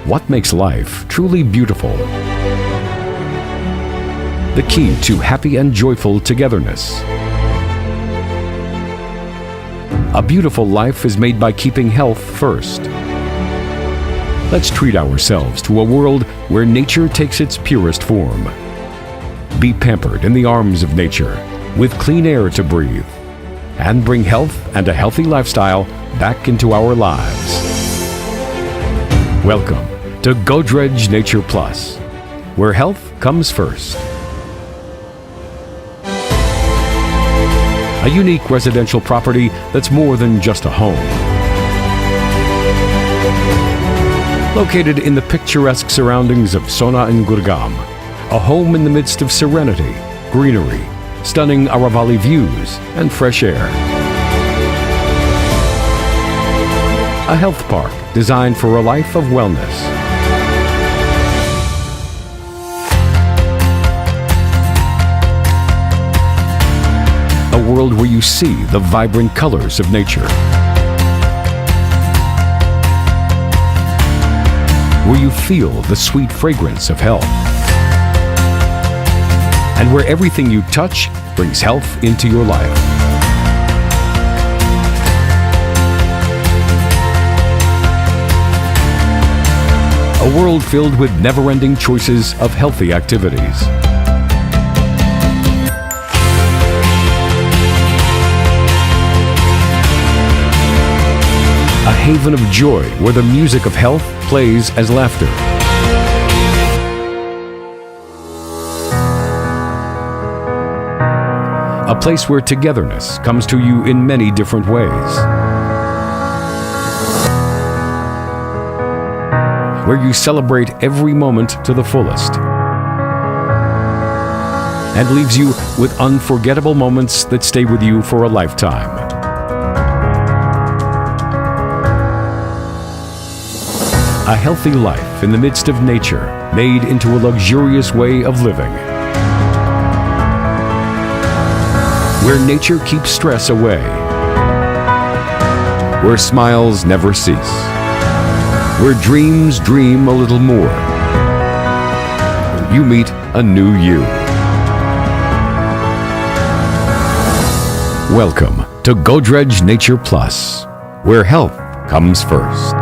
What makes life truly beautiful? The key to happy and joyful togetherness. A beautiful life is made by keeping health first. Let's treat ourselves to a world where nature takes its purest form. Be pampered in the arms of nature, with clean air to breathe, and bring health and a healthy lifestyle back into our lives. Welcome to Godrej Nature Plus, where health comes first. A unique residential property that's more than just a home. Located in the picturesque surroundings of Sohna-Gurugram, a home in the midst of serenity, greenery, stunning Aravalli views, and fresh air. A health park designed for a life of wellness. A world where you see the vibrant colors of nature. Where you feel the sweet fragrance of health. And where everything you touch brings health into your life. A world filled with never-ending choices of healthy activities. A haven of joy where the music of health plays as laughter. A place where togetherness comes to you in many different ways. Where you celebrate every moment to the fullest. And leaves you with unforgettable moments that stay with you for a lifetime. A healthy life in the midst of nature, made into a luxurious way of living. Where nature keeps stress away. Where smiles never cease. Where dreams dream a little more. Where you meet a new you. Welcome to Godrej Nature Plus, where health comes first.